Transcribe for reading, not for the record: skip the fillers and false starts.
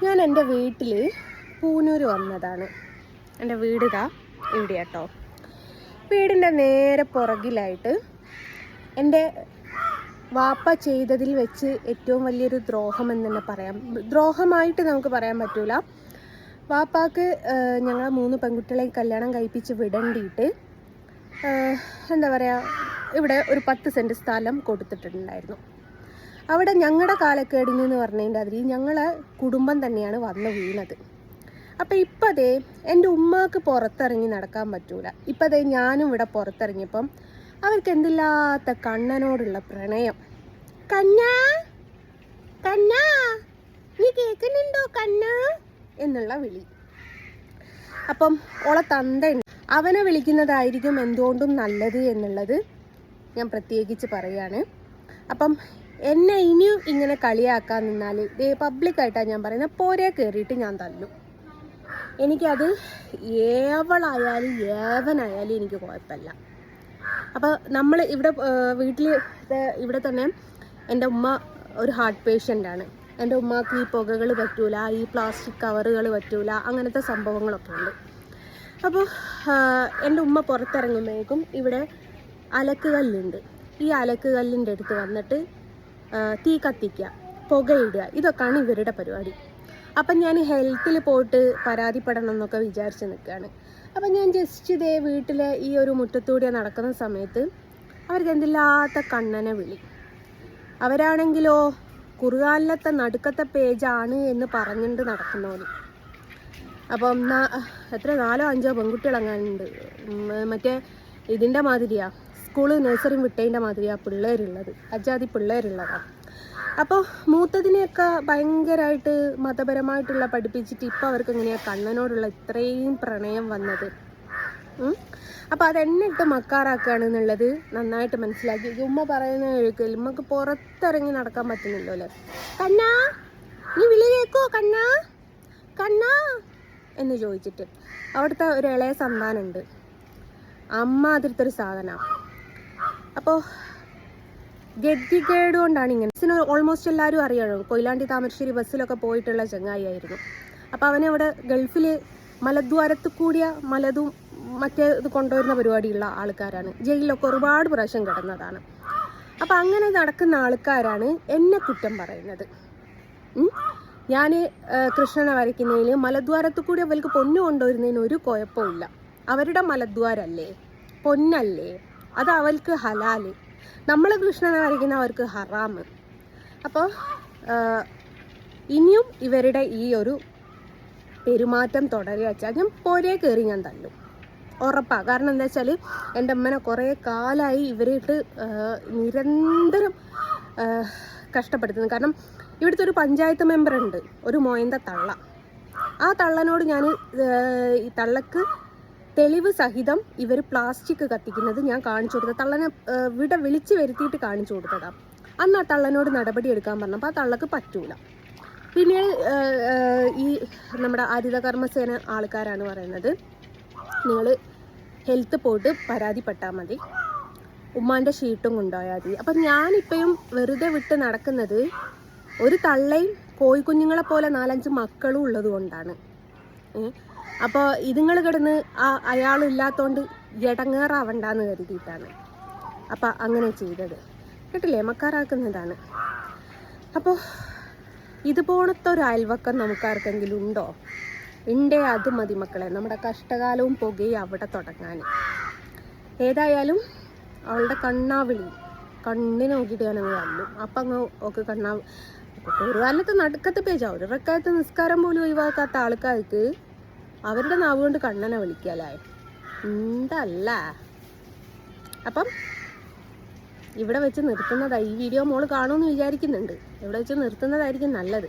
ഞാൻ എൻ്റെ വീട്ടിൽ പൂനൂർ വന്നതാണ്. എൻ്റെ വീട് ഇതാ ഇവിടെ കേട്ടോ. വീടിൻ്റെ നേരെ പുറകിലായിട്ട് എൻ്റെ വാപ്പ ചെയ്തതിൽ വെച്ച് ഏറ്റവും വലിയൊരു ദ്രോഹം എന്ന് തന്നെ പറയാം. ദ്രോഹമായിട്ട് നമുക്ക് പറയാൻ പറ്റൂല. വാപ്പാക്ക് ഞങ്ങൾ 3 പെൺകുട്ടികളെ കല്യാണം കഴിപ്പിച്ച് വിടേണ്ടിയിട്ട് എന്താ പറയുക, ഇവിടെ ഒരു 10 സെൻറ്റ് സ്ഥലം കൊടുത്തിട്ടുണ്ടായിരുന്നു. അവിടെ ഞങ്ങളുടെ കാലക്കേടിനെന്ന് പറഞ്ഞതിൻ്റെ അതിൽ ഞങ്ങളെ കുടുംബം തന്നെയാണ് വന്ന് വീണത്. അപ്പം ഇപ്പം അതേ എൻ്റെ ഉമ്മാക്ക് പുറത്തിറങ്ങി നടക്കാൻ പറ്റൂല. ഇപ്പം അതേ ഞാനും ഇവിടെ പുറത്തിറങ്ങിയപ്പം അവർക്ക് എന്തില്ലാത്ത കണ്ണനോടുള്ള പ്രണയം. കണ്ണാ കണ്ണാ, നീ കേൾക്കുന്നുണ്ടോ കണ്ണാ എന്നുള്ള വിളി. അപ്പം ഓളെ തന്തയുണ്ട്, അവനെ വിളിക്കുന്നതായിരിക്കും എന്തുകൊണ്ടും നല്ലത് എന്നുള്ളത് ഞാൻ പ്രത്യേകിച്ച് പറയാണ്. അപ്പം എന്നെ ഇനിയും ഇങ്ങനെ കളിയാക്കാൻ നിന്നാൽ പബ്ലിക്കായിട്ടാണ് ഞാൻ പറയുന്നത്, പോരെ കയറിയിട്ട് ഞാൻ തല്ലും. എനിക്കത് ഏവളായാലും ഏവനായാലും എനിക്ക് കുഴപ്പമില്ല. അപ്പോൾ നമ്മൾ ഇവിടെ വീട്ടിൽ ഇവിടെ തന്നെ എൻ്റെ ഉമ്മ ഒരു ഹാർട്ട് പേഷ്യൻ്റാണ്. എൻ്റെ ഉമ്മക്ക് ഈ പുകകൾ പറ്റൂല, ഈ പ്ലാസ്റ്റിക് കവറുകൾ പറ്റൂല, അങ്ങനത്തെ സംഭവങ്ങളൊക്കെ ഉണ്ട്. അപ്പോൾ എൻ്റെ ഉമ്മ പുറത്തിറങ്ങുമ്പോഴേക്കും ഇവിടെ അലക്കുകല്ലുണ്ട്. ഈ അലക്കുകല്ലിൻ്റെ അടുത്ത് വന്നിട്ട് തീ കത്തിക്കുക, പുകയിടുക, ഇതൊക്കെയാണ് ഇവരുടെ പരിപാടി. അപ്പം ഞാൻ ഹെൽത്തിൽ പോയിട്ട് പരാതിപ്പെടണം എന്നൊക്കെ വിചാരിച്ച് നിൽക്കുകയാണ്. അപ്പം ഞാൻ ജസ്റ്റ് ഇതേ വീട്ടിലെ ഈ ഒരു മുറ്റത്തൂടെ നടക്കുന്ന സമയത്ത് അവർക്ക് എന്തില്ലാത്ത കണ്ണനെ വിളി. അവരാണെങ്കിലോ കുറുകാലിലത്തെ നടുക്കത്തെ പേജാണ് എന്ന് പറഞ്ഞിട്ട് നടക്കുന്ന പോലെ. അപ്പം എത്ര 4-5 പെൺകുട്ടികളങ്ങാനുണ്ട്. മറ്റേ ഇതിൻ്റെ മാതിരിയാ, സ്കൂള് നഴ്സറി വിട്ടതിൻ്റെ മാതിരിയാണ് പിള്ളേരുള്ളത്, അജാതി പിള്ളേരുള്ളതാണ്. അപ്പോൾ മൂത്തതിനെയൊക്കെ ഭയങ്കരമായിട്ട് മതപരമായിട്ടുള്ള പഠിപ്പിച്ചിട്ട് ഇപ്പോൾ അവർക്ക് എങ്ങനെയാണ് കണ്ണനോടുള്ള ഇത്രയും പ്രണയം വന്നത്. അപ്പോൾ അതെന്നെ ഇട്ട് മക്കാറാക്കുകയാണെന്നുള്ളത് നന്നായിട്ട് മനസ്സിലാക്കി. ഉമ്മ പറയുന്ന കേൾക്കില്ല, ഉമ്മക്ക് പുറത്തിറങ്ങി നടക്കാൻ പറ്റുന്നില്ലോ അല്ലേ. കണ്ണാ നീ വിളി കേൾക്കോ കണ്ണാ കണ്ണാ എന്ന് ചോദിച്ചിട്ട്. അവിടുത്തെ ഒരു ഇളയ സന്താനമുണ്ട്, അമ്മ അതിർത്തൊരു സാധനമാണ്. അപ്പോൾ ഗതികേട് കൊണ്ടാണ് ഇങ്ങനെ. ബസ്സിന് ഓൾമോസ്റ്റ് എല്ലാവരും അറിയണം, കൊയിലാണ്ടി താമരശ്ശേരി ബസ്സിലൊക്കെ പോയിട്ടുള്ള ചങ്ങായി ആയിരുന്നു. അപ്പോൾ അവനെ അവിടെ ഗൾഫിൽ മലദ്വാരത്ത് കൂടിയ മലതും മറ്റേ ഇത് കൊണ്ടുവരുന്ന പരിപാടിയുള്ള ആൾക്കാരാണ്. ജയിലിലൊക്കെ ഒരുപാട് പ്രാവശ്യം കിടന്നതാണ്. അപ്പോൾ അങ്ങനെ നടക്കുന്ന ആൾക്കാരാണ് എന്നെ കുറ്റം പറയുന്നത്. ഞാൻ കൃഷ്ണനെ വരയ്ക്കുന്നതിൽ മലദ്വാരത്ത് കൂടി അവർക്ക് പൊന്നു കൊണ്ടുവരുന്നതിന് ഒരു കുഴപ്പമില്ല. അവരുടെ മലദ്വാരല്ലേ, പൊന്നല്ലേ, അത് അവർക്ക് ഹലാല്. നമ്മൾ കൃഷ്ണനെ വരയ്ക്കുന്ന അവർക്ക് ഹറാമ്. അപ്പോൾ ഇനിയും ഇവരുടെ ഈ ഒരു പെരുമാറ്റം തുടരുക വെച്ചാൽ ഞാൻ പോരെ കയറി ഞാൻ തല്ലും, ഉറപ്പാണ്. കാരണം എന്താ വെച്ചാൽ എൻ്റെ അമ്മനെ കുറേ കാലമായി ഇവരിട്ട് നിരന്തരം കഷ്ടപ്പെടുത്തുന്നു. കാരണം ഇവിടുത്തെ ഒരു പഞ്ചായത്ത് മെമ്പറുണ്ട്, ഒരു മോയന്ത തള്ള. ആ തള്ളനോട് ഞാൻ ഈ തള്ളക്ക് തെളിവ് സഹിതം ഇവർ പ്ലാസ്റ്റിക് കത്തിക്കുന്നത് ഞാൻ കാണിച്ചു കൊടുത്തത്. തള്ളനെ ഇവിടെ വിളിച്ച് വരുത്തിയിട്ട് കാണിച്ചു കൊടുത്തതാണ്. അന്ന് ആ തള്ളനോട് നടപടി എടുക്കാൻ പറഞ്ഞപ്പോൾ ആ തള്ളക്ക് പറ്റൂല. പിന്നീട് ഈ നമ്മുടെ ഹരിത കർമ്മസേന ആൾക്കാരാണ് പറയുന്നത്, നിങ്ങൾ ഹെൽത്ത് പോയിട്ട് പരാതിപ്പെട്ടാൽ മതി, ഉമ്മാൻ്റെ ഷീട്ടും കൊണ്ടുപോയാൽ മതി. അപ്പം ഞാനിപ്പോഴും വെറുതെ വിട്ട് നടക്കുന്നത് ഒരു തള്ളയും കോഴിക്കുഞ്ഞുങ്ങളെ പോലെ 4-5 മക്കളും ഉള്ളത് കൊണ്ടാണ്. അപ്പോൾ ഇതുങ്ങൾ കിടന്ന് അയാളില്ലാത്തതുകൊണ്ട് ഇടങ്ങേറാവണ്ടെന്ന് കരുതിയിട്ടാണ്. അപ്പം അങ്ങനെ ചെയ്തത് കേട്ടില്ലേ, മക്കാറാക്കുന്നതാണ്. അപ്പോൾ ഇതുപോലത്തെ ഒരു അയൽവക്കം നമുക്കാർക്കെങ്കിലും ഉണ്ടോ? ഉണ്ടേ അത് മതി മക്കളെ, നമ്മുടെ കഷ്ടകാലവും പുകയും അവിടെ തുടങ്ങാൻ. ഏതായാലും അവളുടെ കണ്ണാവിളി കണ്ണിന് നോക്കിയിട്ട് ഞാൻ അങ്ങ് തല്ലും. അപ്പം അങ്ങ് ഒക്കെ ഒരു കാലത്ത് നടുക്കത്തെ പേജാ, ഒരു റക്കാലത്ത് നിസ്കാരം പോലും ഒഴിവാക്കാത്ത ആൾക്കാർക്ക് അവരുടെ നാവ് കൊണ്ട് കണ്ണനെ വിളിക്കാല്ലേ, എന്തല്ല. അപ്പം ഇവിടെ വെച്ച് നിർത്തുന്നതായി. ഈ വീഡിയോ മോള് കാണുമെന്ന് വിചാരിക്കുന്നുണ്ട്. ഇവിടെ വെച്ച് നിർത്തുന്നതായിരിക്കും നല്ലത്.